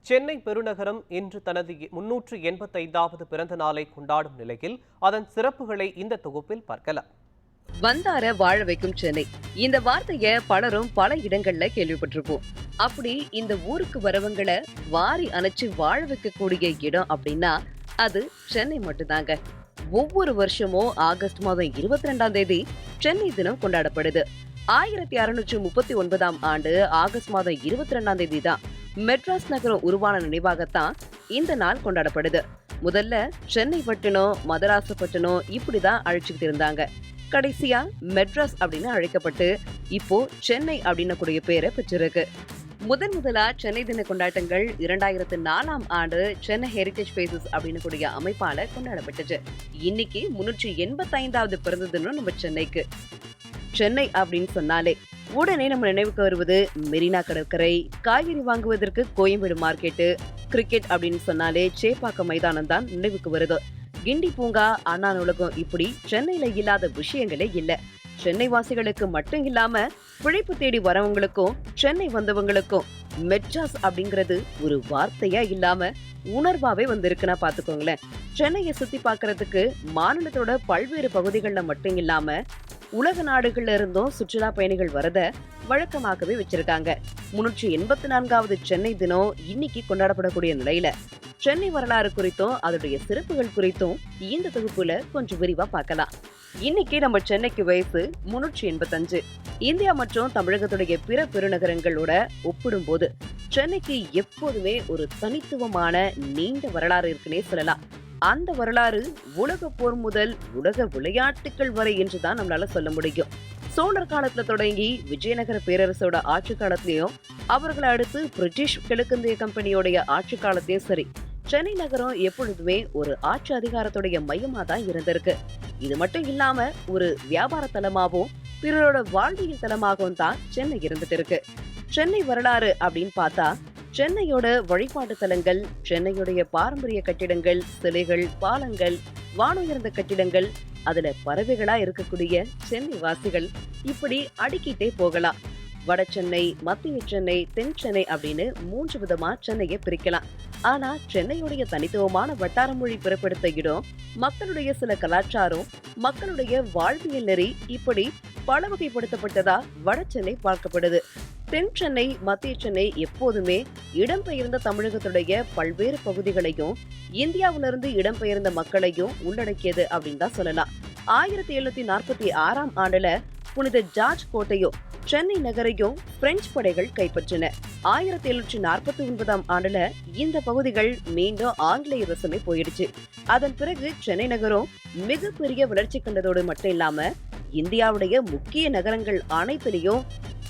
சென்னை பெருநகரம் இன்று தனது 385வது பிறந்த நாளை கொண்டாடும் நிலையில் அதன் சிறப்புகளை இந்த தொகுப்பில் பார்க்கலாம். வந்தார வாழ வைக்கும் சென்னை, இந்த வார்த்தைய பலரும் பல இடங்கள்ல கேள்விப்பட்டிருப்போம். அப்படி இந்த ஊருக்கு வரவங்களை வாரி அணைச்சு வாழ வைக்கக்கூடிய இடம் அப்படின்னா அது சென்னை மட்டும்தாங்க. ஒவ்வொரு வருஷமும் ஆகஸ்ட் மாதம் 22ஆம் தேதி சென்னை தினம் கொண்டாடப்படுது. 1639ஆம் ஆண்டு ஆகஸ்ட் மாதம் 22ஆம் தேதி தான் மெட்ராஸ் நகரம் உருவான நினைவாகத்தான் இந்த நாள் கொண்டாடப்படுது. முதல்ல சென்னை பட்டணம், மதராசப்பட்டினம் இப்படிதான் அழைச்சுக்கிட்டு இருந்தாங்க. கடைசியா மெட்ராஸ் அப்படின்னு அழைக்கப்பட்டு இப்போ சென்னை அப்படின்னு கூடிய பேரை பெற்றிருக்கு. முதலா சென்னை தின கொண்டாட்டங்கள் 2004ஆம் ஆண்டு சென்னை ஹெரிடேஜ் பேசஸ் அப்படின்னு கூடிய அமைப்பால கொண்டாடப்பட்டுச்சு. இன்னைக்கு 385வது பிறந்த தினம் நம்ம சென்னைக்கு. சென்னை அப்படின்னு சொன்னாலே உடனே நம்ம நினைவுக்கு வருவது மெரினா கடற்கரை, காய்கறி வாங்குவதற்கு கோயம்பேடு மார்க்கெட்டு, கிரிக்கெட் அப்படின்னு சொன்னாலே சேப்பாக்கம் மைதானம் தான் நினைவுக்கு வருது. கிண்டி பூங்கா, அண்ணா நூலகம், இப்படி சென்னையில இல்லாத விஷயங்களே இல்ல. சென்னை வாசிகளுக்கு மட்டும் இல்லாம பிழைப்பு தேடி வரவங்களுக்கும் சென்னை வந்தவங்களுக்கும் மெட்ராஸ் அப்படிங்கிறது ஒரு வார்த்தையா இல்லாம உணர்வாவே வந்திருக்குன்னா பாத்துக்கோங்களேன். சென்னையை சுத்தி பாக்குறதுக்கு மாநிலத்தோட பல்வேறு பகுதிகள்ல மட்டும் இல்லாம உலக நாடுகள்ல இருந்தும் சுற்றுலா பயணிகள் வரத வழக்கமாகவே வச்சிருக்காங்க. 384வது சென்னை தினம் இன்னைக்கு கொண்டாடப்படக்கூடிய நிலையில சென்னை வரலாறு குறித்தும் அதோடைய சிறப்புகள் குறித்தும் இந்த தொகுப்புல கொஞ்சம் விரிவா பார்க்கலாம். இன்னைக்கு நம்ம சென்னைக்கு வயசு 385. இந்தியா மற்றும் தமிழகத்துடைய பிற பெருநகரங்களோட ஒப்பிடும் போது சென்னைக்கு எப்போதுமே ஒரு தனித்துவமான நீண்ட வரலாறு இருக்குன்னே சொல்லலாம். அந்த வரலாறு உலக போர் முதல் உலக விளையாட்டுகள் வரை என்றுதான் நம்மளால சொல்ல முடியும். சோழர் காலத்துல தொடங்கி விஜயநகர பேரரசோட ஆட்சி காலத்திலயும், அவர்களை அடுத்து பிரிட்டிஷ் கிழக்கிந்திய கம்பெனியோடைய ஆட்சி காலத்திலயும் சரி, சென்னை நகரம் எப்பொழுதுமே ஒரு ஆட்சி அதிகாரத்துடைய மையமா தான் இருந்திருக்கு. இது மட்டும் இல்லாம ஒரு வியாபார தலமாகவும் பிறரோட வாழ்வியல் தலமாகவும் தான் சென்னை இருந்துட்டு இருக்கு. சென்னை வரலாறு அப்படின்னு பார்த்தா சென்னையோட வழிபாட்டு தலங்கள், சென்னையுடைய பாரம்பரிய கட்டிடங்கள், சிலைகள், பாலங்கள், வானுயர்ந்த கட்டிடங்கள், அதுல பறவைகளா இருக்கக்கூடிய சென்னை வாசிகள், இப்படி அடுக்கிட்டே போகலாம். வட சென்னை, மத்திய சென்னை, தென் சென்னை அப்படின்னு 3 விதமா சென்னையை பிரிக்கலாம். ஆனா சென்னையுடைய தனித்துவமான வட்டார மொழி பிறப்பெடுத்த இடம், மக்களுடைய சில கலாச்சாரம், மக்களுடைய வாழ்வியல் நெறி, இப்படி பல வகைப்படுத்தப்பட்டதா வட சென்னை பார்க்கப்படுது. தென் சென்னை, மத்திய சென்னை எப்போதுமே இடம்பெயர்ந்த தமிழகத்துடைய பல்வேறு பகுதிகளையும் இந்தியாவிலிருந்து இடம்பெயர்ந்த மக்களையும் உள்ளடக்கியது அப்படின்னு தான் சொல்லலாம். 1746ஆம் ஆண்டுல புனித ஜார்ஜ் கோட்டையும் சென்னை நகரையும் பிரெஞ்சு படைகள் கைப்பற்றின. 1749ஆம் ஆண்டுல இந்த பகுதிகள் மீண்டும் ஆங்கிலேய வசமே போயிடுச்சு. அதன் பிறகு சென்னை நகரம் மிகப்பெரிய வளர்ச்சி கண்டதோடு மட்டும் இல்லாம இந்தியாவுடைய முக்கிய நகரங்கள் அனைத்திலையும்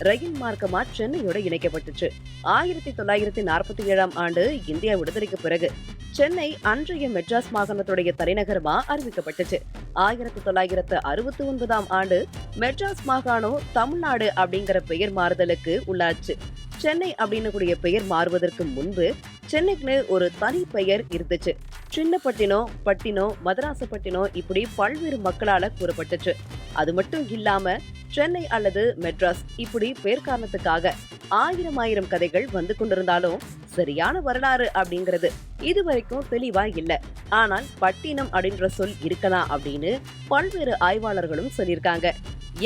ரயில் மார்க்கமா சென்னையோட இணைக்கப்பட்டுச்சு. 1947ஆம் ஆண்டு இந்தியா விடுதலைக்கு பிறகு சென்னை அன்றைய மெட்ராஸ் மாகாணத்துடைய தலைநகரமா அறிவிக்கப்பட்டுச்சு. 1969ஆம் ஆண்டு மெட்ராஸ் மாகாணம் தமிழ்நாடு அப்படிங்கிற பெயர் மாறுதலுக்கு உள்ளாச்சு. சென்னை அப்படின்னு கூடிய பெயர் மாறுவதற்கு முன்பு சென்னைக்குன்னு ஒரு தனி பெயர் இருந்துச்சு. சின்னப்பட்டினம், பட்டினம், மதராசப்பட்டினம், இப்படி பல்வேறு மக்களால கூறப்பட்டுச்சு. அது மட்டும் இல்லாம சென்னை அல்லது மெட்ராஸ் இப்படி பேர் காரணத்துக்காக ஆயிரம் கதைகள் வந்து கொண்டிருந்தாலும் சரியான வரலாறு அப்படிங்கிறது இதுவரைக்கும் தெளிவா இல்ல. ஆனால் பட்டினம் அப்படின்ற சொல் இருக்கலாம் அப்படின்னு பல்வேறு ஆய்வாளர்களும் சொல்லியிருக்காங்க.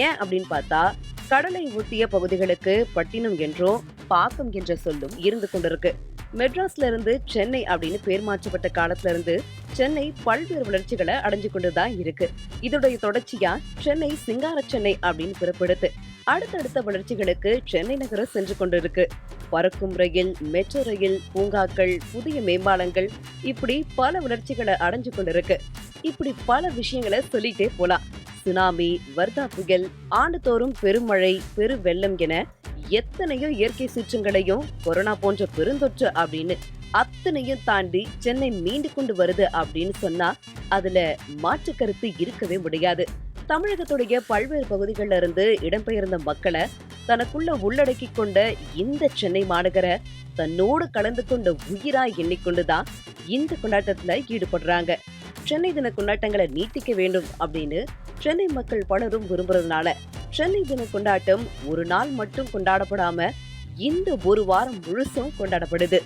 ஏன் அப்படின்னு பார்த்தா கடலை ஒட்டிய பகுதிகளுக்கு பட்டினம் என்றும் பாக்கம் என்ற சொல்லும் இருந்து கொண்டிருக்கு. மெட்ராஸ்ல இருந்து சென்னை அப்படின்னு பேர் மாற்றப்பட்ட காலத்துல இருந்து சென்னை பல்வேறு வளர்ச்சிகளை அடைஞ்சு கொண்டுதான் இருக்கு. இதோடைய தொடர்ச்சியா சென்னை சிங்கார சென்னை அப்படின்னு பிறப்பெடுத்து அடுத்தடுத்த வளர்ச்சிகளுக்கு சென்னை நகரம் சென்று கொண்டிருக்கு. பறக்கும் ரயில், மெட்ரோ ரயில், பூங்காக்கள், புதிய மேம்பாலங்கள், இப்படி பல வளர்ச்சிகளை அடைஞ்சு கொண்டிருக்கு. இப்படி பல விஷயங்களை சொல்லிட்டே போலாம். சுனாமி, வர்தா புயல், ஆண்டுதோறும் பெருமழை, பெரு வெள்ளம் என எத்தனையோ இயற்கை சீற்றங்களையும் கொரோனா போன்ற பெருந்தொற்று அப்படின்னு அத்தனையும் தாண்டி சென்னை மீண்டு கொண்டு வருது அப்படின்னு சொன்னா அதுல மாற்று கருத்து இருக்கவே முடியாது. தமிழகத்துடைய பல்வேறு பகுதிகளில் இருந்து இடம்பெயர்ந்த மக்களை தனக்குள்ள உள்ளடக்கி கொண்ட இந்த சென்னை மாநகர தன்னோடு கலந்து கொண்ட உயிரா எண்ணிக்கொண்டுதான் இந்த கொண்டாட்டத்துல ஈடுபடுறாங்க. சென்னை தின கொண்டாட்டங்களை நீட்டிக்க வேண்டும் அப்படின்னு சென்னை மக்கள் பலரும் விரும்புறதுனால சென்னை தின கொண்டாட்டம் ஒரு நாள் மட்டும் கொண்டாடப்படாம இந்த ஒரு வாரம் முழுசும் கொண்டாடப்படுது.